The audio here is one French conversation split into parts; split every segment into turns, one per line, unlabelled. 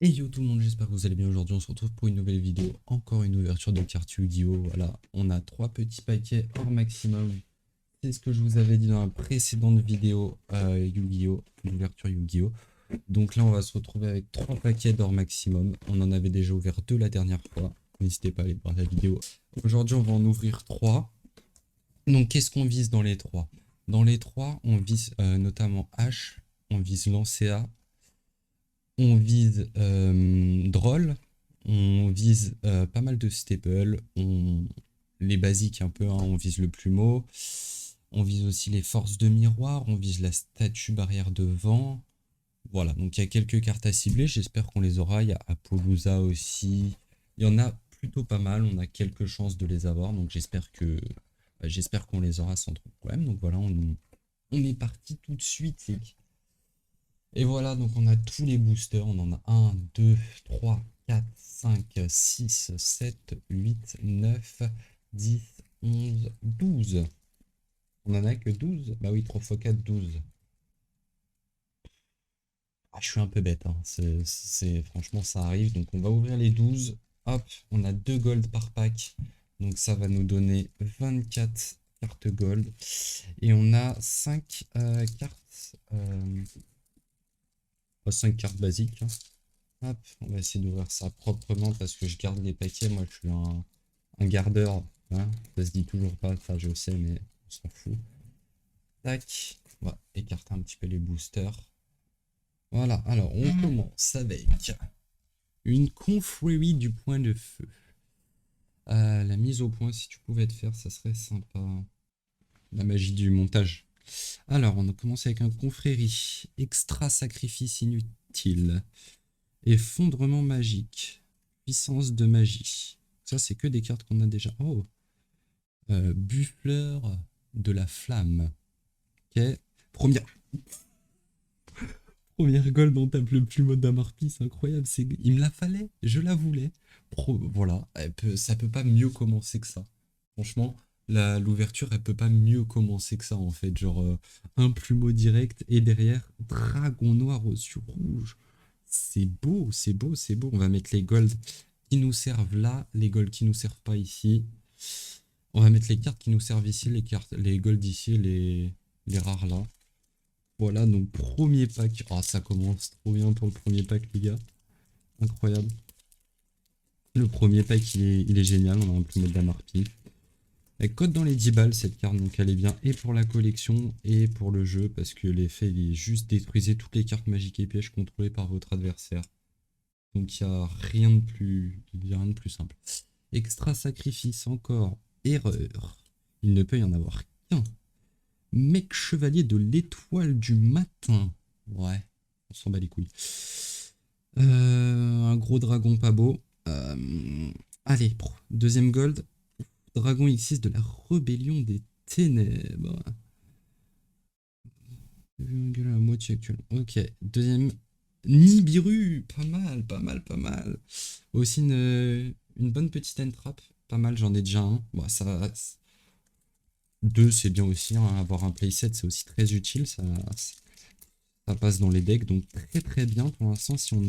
Et yo tout le monde, j'espère que vous allez bien. Aujourd'hui on se retrouve pour une nouvelle vidéo, encore une ouverture de carte Yu-Gi-Oh! Voilà, on a 3 petits paquets hors maximum. C'est ce que je vous avais dit dans la précédente vidéo Yu-Gi-Oh! L'ouverture Yu-Gi-Oh! Donc là on va se retrouver avec 3 paquets d'or maximum. On en avait déjà ouvert 2 la dernière fois. N'hésitez pas à aller voir la vidéo. Aujourd'hui on va en ouvrir 3. Donc qu'est-ce qu'on vise dans les 3? Dans les 3 on vise notamment H, on vise Lancea, on vise Droll, on vise pas mal de staples, les basiques un peu, hein, on vise le plumeau, on vise aussi les forces de miroir, on vise la statue barrière de vent. Voilà, donc il y a quelques cartes à cibler, j'espère qu'on les aura. Il y a Apollousa aussi, il y en a plutôt pas mal, on a quelques chances de les avoir, donc j'espère qu'on les aura sans trop de problème. Donc voilà, on est parti tout de suite. Et voilà, donc on a tous les boosters. On en a 1, 2, 3, 4, 5, 6, 7, 8, 9, 10, 11, 12. On en a que 12. Bah oui, 3 x 4, 12. Ah, je suis un peu bête, hein. Franchement, ça arrive. Donc on va ouvrir les 12. Hop, on a 2 gold par pack. Donc ça va nous donner 24 cartes gold. Et on a 5 cartes. 5 cartes basiques, hein. Hop, on va essayer d'ouvrir ça proprement parce que je garde les paquets. Moi, je suis un gardeur, hein. Ça se dit toujours pas, ça je sais, mais on s'en fout. Tac, on va écarter un petit peu les boosters. Voilà, alors on commence avec une confrérie du point de feu. La mise au point, si tu pouvais te faire, ça serait sympa. La magie du montage. Alors, on a commencé avec un confrérie. Extra sacrifice inutile. Effondrement magique. Puissance de magie. Ça, c'est que des cartes qu'on a déjà. Oh, Buffleur de la flamme. Ok. Première, première gold, on tape le plus mode d'Amarpi. C'est incroyable. Il me la fallait. Je la voulais. Voilà. Ça peut pas mieux commencer que ça. Franchement, l'ouverture, elle peut pas mieux commencer que ça, en fait. Genre, un plumeau direct et derrière, dragon noir sur rouge. C'est beau, c'est beau, c'est beau. On va mettre les golds qui nous servent là, les golds qui nous servent pas ici. On va mettre les cartes qui nous servent ici, les golds ici, les rares là. Voilà, donc premier pack. Ah, ça commence trop bien pour le premier pack, les gars. Incroyable. Le premier pack, il est génial. On a un plumeau de Damarpi. Elle cote dans les 10 balles cette carte, donc elle est bien et pour la collection et pour le jeu, parce que l'effet il est juste détruisez toutes les cartes magiques et pièges contrôlées par votre adversaire. Donc il n'y a rien de plus, simple. Extra sacrifice encore, erreur. Il ne peut y en avoir qu'un. Mec chevalier de l'étoile du matin. Ouais, on s'en bat les couilles. Un gros dragon pas beau. Allez, deuxième gold. Dragon X6 de la rébellion des ténèbres. À la moitié actuelle. Ok, deuxième. Nibiru, pas mal, pas mal, pas mal. Aussi une bonne petite entrap, pas mal, j'en ai déjà un. Bon, ça, deux, c'est bien aussi, hein. Avoir un playset, c'est aussi très utile, ça passe dans les decks, donc très très bien pour l'instant. Si on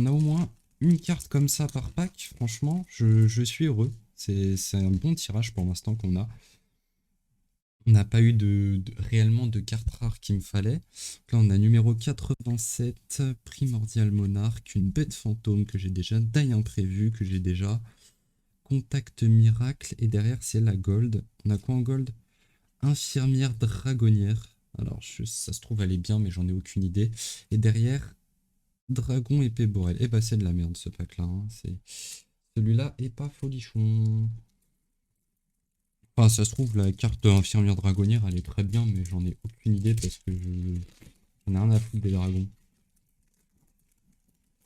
a au moins une carte comme ça par pack, franchement, je suis heureux. C'est un bon tirage pour l'instant qu'on a. On n'a pas eu réellement de cartes rares qu'il me fallait. Là, on a numéro 87, Primordial Monarque, une bête fantôme que j'ai déjà, Die Imprévu que j'ai déjà, Contact Miracle, et derrière, c'est la Gold. On a quoi en Gold? Infirmière Dragonnière. Alors, ça se trouve, elle est bien, mais j'en ai aucune idée. Et derrière, Dragon Épée Borel. Et bah, c'est de la merde, ce pack-là, hein. Celui-là est pas folichon. Enfin, ça se trouve, la carte infirmière dragonnière, elle est très bien, mais j'en ai aucune idée parce que j'en ai rien à foutre des dragons.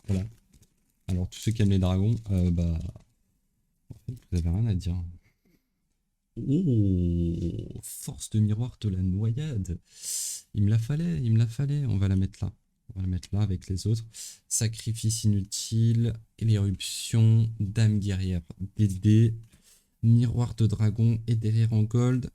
Voilà. Alors, tous ceux qui aiment les dragons, bah, en fait, vous avez rien à dire. Oh, force de miroir de la noyade. Il me la fallait, il me la fallait. On va la mettre là. On va la mettre là avec les autres. Sacrifice inutile, l'éruption, dame guerrière, DD, miroir de dragon et derrière en gold.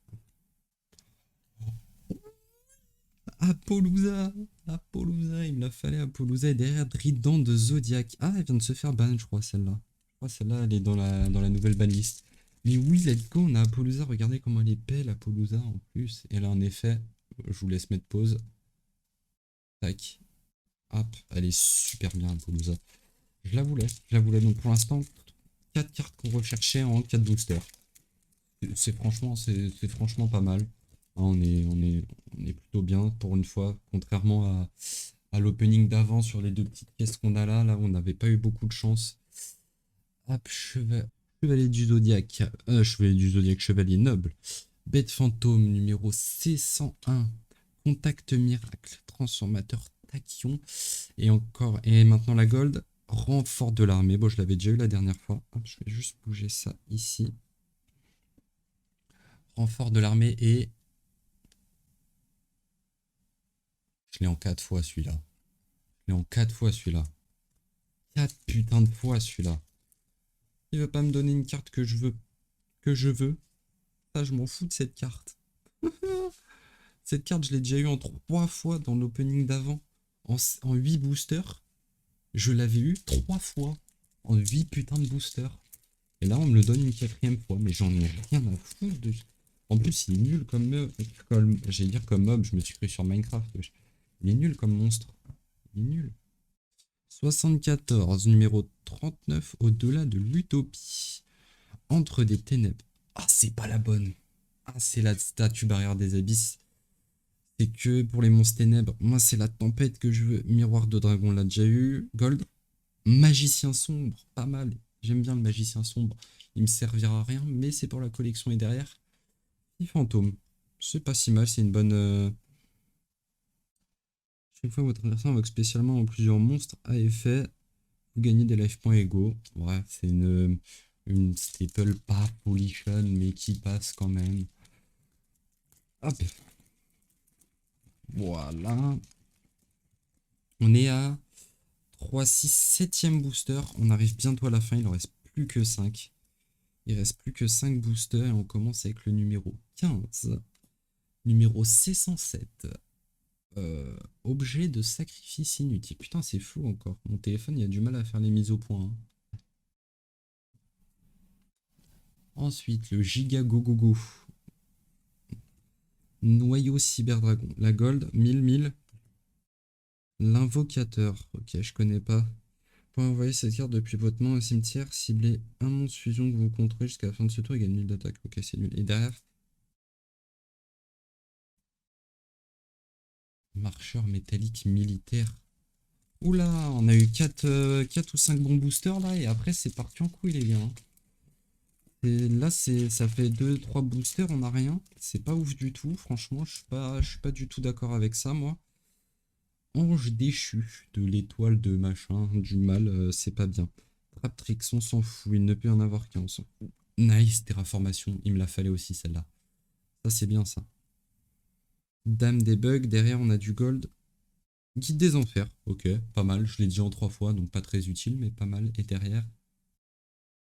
Apollousa. Apollousa, il me la fallait Apollousa. Et derrière, Drident de Zodiac. Ah, elle vient de se faire ban, je crois, celle-là. Je crois celle-là, elle est dans la nouvelle banlist. Mais oui, let's go, on a Apollousa. Regardez comment elle est belle, Apollousa, en plus. Et là, en effet, je vous laisse mettre pause. Tac. Hop, elle est super bien, Apollousa. Je la voulais, je la voulais. Donc pour l'instant, 4 cartes qu'on recherchait en 4 boosters. C'est franchement pas mal. On est plutôt bien pour une fois, contrairement à l'opening d'avant sur les deux petites pièces qu'on a là. Là, on n'avait pas eu beaucoup de chance. Hop, chevalier du zodiaque. Chevalier du zodiaque, chevalier noble. Bête fantôme numéro C101. Contact miracle, transformateur tachyon. Et encore, et maintenant la gold. Renfort de l'armée. Bon, je l'avais déjà eu la dernière fois. Hop, je vais juste bouger ça ici. Renfort de l'armée et... Je l'ai en 4 fois celui-là. Je l'ai en 4 fois celui-là. 4 putains de fois celui-là. Il veut pas me donner une carte que je veux. Que je veux. Ça, je m'en fous de cette carte. Cette carte, je l'ai déjà eu en 3 fois dans l'opening d'avant. En 8 boosters. Je l'avais eu 3 fois. En 8 putains de boosters. Et là, on me le donne une 4ème fois. Mais j'en ai rien à foutre de... En plus, il est nul comme... J'allais dire comme mob, je me suis cru sur Minecraft. Il est nul comme monstre. Il est nul. 74, numéro 39, au-delà de l'utopie. Entre des ténèbres. Ah, c'est pas la bonne. Ah, c'est la statue barrière des abysses. C'est que pour les monstres ténèbres. Moi, c'est la tempête que je veux. Miroir de dragon, l'a déjà eu. Gold. Magicien sombre, pas mal. J'aime bien le magicien sombre. Il me servira à rien, mais c'est pour la collection et derrière. Et fantôme. C'est pas si mal, c'est une bonne... Chaque fois votre adversaire invoque spécialement en plusieurs monstres à effet, vous gagnez des life points égaux. Ouais, c'est une staple pas polition, mais qui passe quand même. Hop. Voilà. On est à 3, 6, 7ème booster. On arrive bientôt à la fin, il en reste plus que 5. Il reste plus que 5 boosters et on commence avec le numéro 15. Numéro C107. Objet de sacrifice inutile. Putain, c'est flou encore. Mon téléphone, il a du mal à faire les mises au point. Hein. Ensuite, le Giga Gogogo. Noyau Cyberdragon. La Gold, 1000. L'invocateur. Ok, je connais pas. Pour envoyer cette carte depuis votre main au cimetière, ciblez un monstre fusion que vous contrôlez jusqu'à la fin de ce tour et gagnez 1000 d'attaque. Ok, c'est nul. Et derrière, marcheur métallique militaire. Oula, on a eu 4 ou 5 bons boosters là et après c'est parti en couille les gars. Hein. Et là ça fait 2-3 boosters, on a rien. C'est pas ouf du tout, franchement, je suis pas du tout d'accord avec ça moi. Ange déchu de l'étoile de machin, du mal, c'est pas bien. Traptrix, on s'en fout, il ne peut y en avoir qu'un, on s'en fout. Nice, terraformation, il me la fallait aussi celle-là. Ça c'est bien ça. Dame des bugs, derrière on a du gold. Guide des enfers, ok, pas mal, je l'ai dit en 3 fois, donc pas très utile, mais pas mal. Et derrière,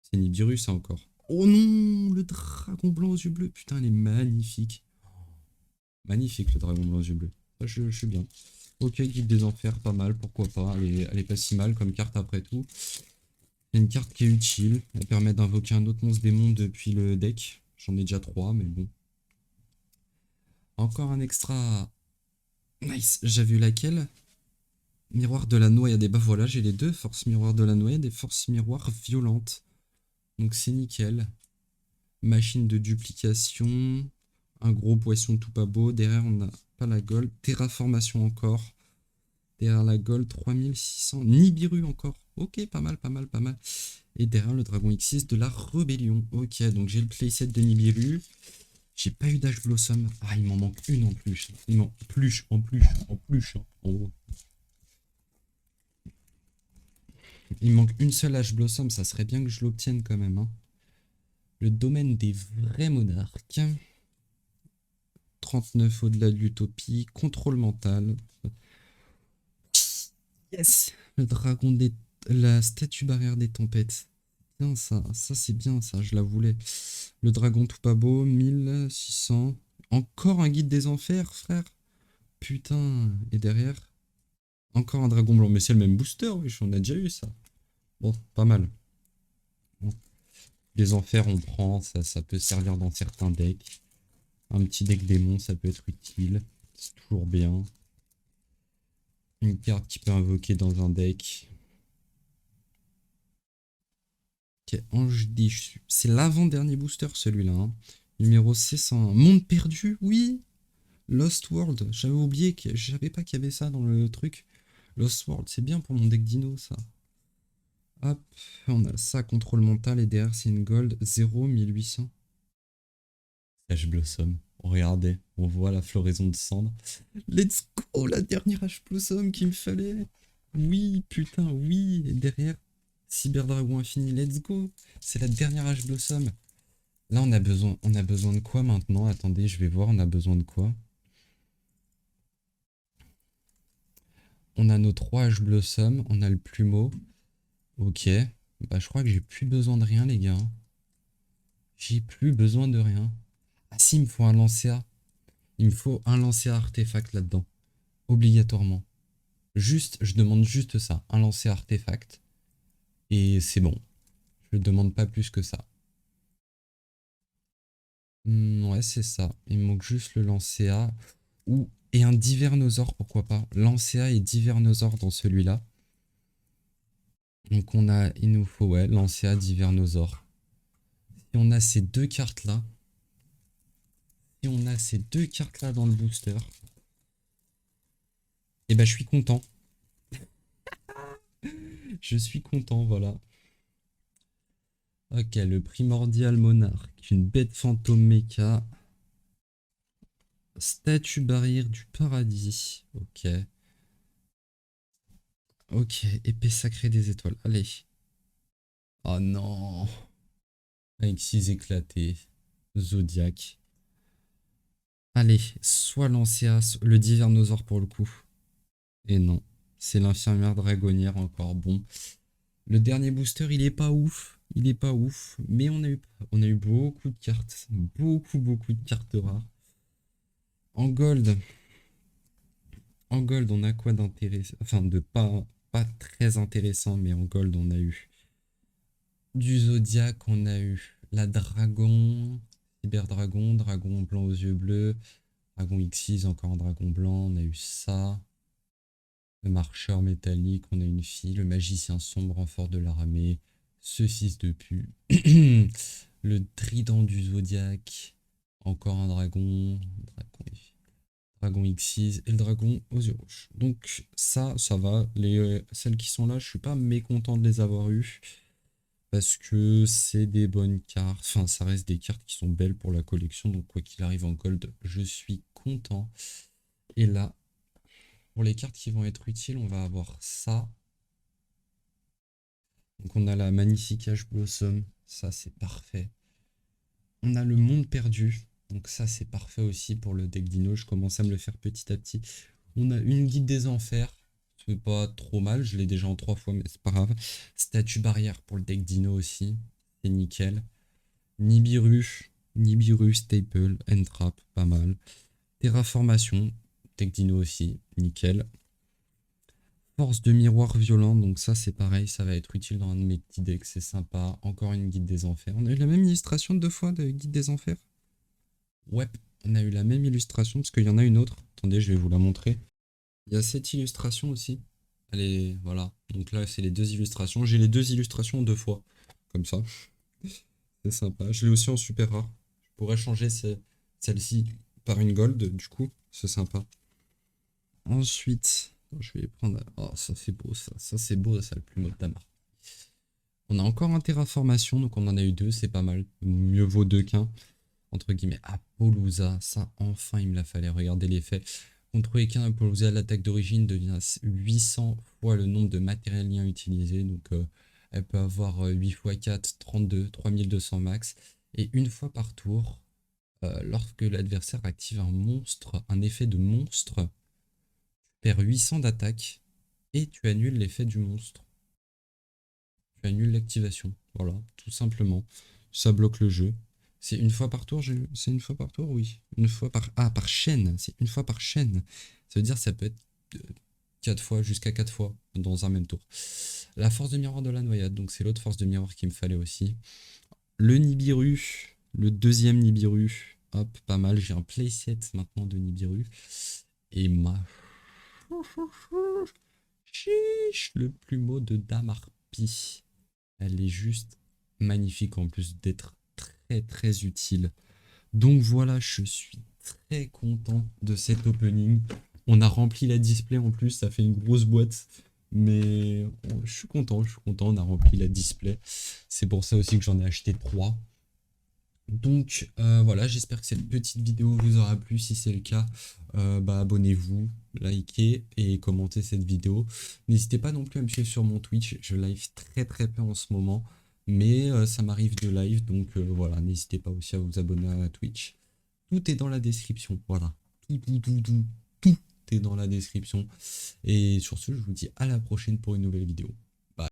c'est Nibiru ça encore. Oh non, le dragon blanc aux yeux bleus, putain, elle est magnifique. Magnifique le dragon blanc aux yeux bleus, ça je suis bien. Ok, guide des enfers, pas mal, pourquoi pas, elle est pas si mal comme carte après tout. C'est une carte qui est utile, elle permet d'invoquer un autre monstre démon depuis le deck. J'en ai déjà 3, mais bon. Encore un extra. Nice, j'avais eu laquelle? Miroir de la noyade, et bah voilà, j'ai les deux, force miroir de la noyade et force miroir violente. Donc c'est nickel. Machine de duplication, un gros poisson tout pas beau, derrière on a pas la gold, terraformation encore. Derrière la gold, 3600. Nibiru encore. Ok, pas mal, pas mal, pas mal. Et derrière le dragon X6 de la rébellion. Ok, donc j'ai le playset de Nibiru. J'ai pas eu d'Ash Blossom. Ah, il m'en manque une en plus. Il m'en plus, en plus, en plus. Hein, en gros. Il me manque une seule Ash Blossom. Ça serait bien que je l'obtienne quand même. Hein. Le domaine des vrais monarques. 39 au-delà de l'utopie. Contrôle mental. Yes. Le dragon des... La statue barrière des tempêtes. Bien ça c'est bien ça, je la voulais. Le dragon tout pas beau, 1600. Encore un guide des enfers, frère. Putain, et derrière Encore un dragon blanc, mais c'est le même booster, wesh, on a déjà eu ça. Bon, pas mal. Bon. Les enfers, on prend, ça peut servir dans certains decks. Un petit deck démon, ça peut être utile. C'est toujours bien. Une carte qui peut invoquer dans un deck. Ok, Ange déchu. C'est l'avant-dernier booster, celui-là. Hein. Numéro 601. Monde perdu, oui. Lost World. J'avais oublié que je savais pas qu'il y avait ça dans le truc. Lost World, c'est bien pour mon deck dino, ça. Hop, on a ça, contrôle mental, et derrière c'est une gold 0 1800. H Blossom, regardez, on voit la floraison de cendres. Let's go, la dernière H Blossom qu'il me fallait. Oui, putain, oui, et derrière, Cyber Dragon Infini, let's go. C'est la dernière H Blossom. Là, on a besoin de quoi maintenant? Attendez, je vais voir, on a besoin de quoi? On a nos 3 H Blossom, on a le plumeau. Ok, bah je crois que j'ai plus besoin de rien, les gars. J'ai plus besoin de rien. Ah si, il me faut un lancer A. Il me faut un lancer à artefact là-dedans. Obligatoirement. Juste, je demande juste ça. Un lancer à artefact. Et c'est bon. Je ne demande pas plus que ça. Ouais, c'est ça. Il me manque juste le lancer A. Et un Divernosaure, pourquoi pas. Lancer A et Divernosaure dans celui-là. Donc il nous faut, ouais, lancer A, Divernosaure. Si on a ces deux cartes-là. Si on a ces deux cartes-là dans le booster. Et ben je suis content. Je suis content, voilà. Ok, le primordial monarque, une bête fantôme méca, statue barrière du paradis. Ok. Ok, épée sacrée des étoiles. Allez. Oh non. Avec 6 éclatés. Zodiac. Allez, soit Lancea, le Divernosaure pour le coup. Et non, c'est l'infirmière dragonnière encore. Bon. Le dernier booster, il est pas ouf. Il est pas ouf. Mais on a eu beaucoup de cartes. Beaucoup de cartes rares. En gold. En gold, on a quoi d'intéressant? Enfin, de pas très intéressant, mais en gold, on a eu du Zodiac, on a eu la Dragon, Cyberdragon, Dragon blanc aux yeux bleus, Dragon X6, encore un Dragon blanc, on a eu ça. Le Marcheur métallique, on a une fille, le Magicien sombre, renfort de l'armée, ce fils de pu. Le Trident du Zodiac, encore un dragon, Dragon X6 et le dragon aux yeux rouges. Donc ça va. Celles qui sont là, je suis pas mécontent de les avoir eues. Parce que c'est des bonnes cartes. Enfin, ça reste des cartes qui sont belles pour la collection. Donc quoi qu'il arrive en gold, je suis content. Et là, pour les cartes qui vont être utiles, on va avoir ça. Donc on a la magnifique Ash Blossom. Ça, c'est parfait. On a le monde perdu. Donc ça, c'est parfait aussi pour le deck dino. Je commence à me le faire petit à petit. On a une guide des enfers. C'est pas trop mal. Je l'ai déjà en 3 fois, mais c'est pas grave. Statue barrière pour le deck dino aussi. C'est nickel. Nibiru, Staple, Entrap, pas mal. Terraformation, deck dino aussi, nickel. Force de miroir violent, donc ça c'est pareil, ça va être utile dans un de mes petits decks, c'est sympa. Encore une guide des enfers. On a eu la même illustration 2 fois de guide des enfers. Ouais, on a eu la même illustration parce qu'il y en a une autre. Attendez, je vais vous la montrer. Il y a cette illustration aussi. Allez, voilà. Donc là, c'est les 2 illustrations. J'ai les 2 illustrations 2 fois. Comme ça. C'est sympa. Je l'ai aussi en super rare. Je pourrais changer celle-ci par une gold, du coup. C'est sympa. Ensuite, je vais prendre... Oh, ça c'est beau, ça. Ça c'est beau, ça, le plumeau de Damar. On a encore un terraformation, donc on en a eu 2, c'est pas mal. Mieux vaut 2 qu'un. Entre guillemets, Apollousa, ça enfin il me l'a fallu. Regardez l'effet. Contre Equin, Apollousa, l'attaque d'origine devient 800 fois le nombre de matériels liens utilisés. Donc elle peut avoir 8 x 4, 32, 3200 max. Et une fois par tour, lorsque l'adversaire active un effet de monstre, tu perds 800 d'attaque et tu annules l'effet du monstre. Tu annules l'activation. Voilà, tout simplement. Ça bloque le jeu. C'est une fois par tour, c'est une fois par tour, oui. Une fois par... Ah, par chaîne. C'est une fois par chaîne. Ça veut dire que ça peut être 4 fois, jusqu'à 4 fois dans un même tour. La force de miroir de la noyade, donc c'est l'autre force de miroir qu'il me fallait aussi. Le Nibiru, le deuxième Nibiru, hop, pas mal. J'ai un playset maintenant de Nibiru. Et ma chiche, le plumeau de Dame Harpie. Elle est juste magnifique en plus d'être très très utile. Donc voilà, je suis très content de cet opening. On a rempli la display en plus, ça fait une grosse boîte. Mais je suis content, on a rempli la display. C'est pour ça aussi que j'en ai acheté 3. Donc voilà, j'espère que cette petite vidéo vous aura plu. Si c'est le cas, abonnez-vous, likez et commentez cette vidéo. N'hésitez pas non plus à me suivre sur mon Twitch. Je live très très peu en ce moment, mais ça m'arrive de live. Donc voilà, n'hésitez pas aussi à vous abonner à Twitch. Tout est dans la description. Voilà, tout est dans la description. Et sur ce, je vous dis à la prochaine pour une nouvelle vidéo.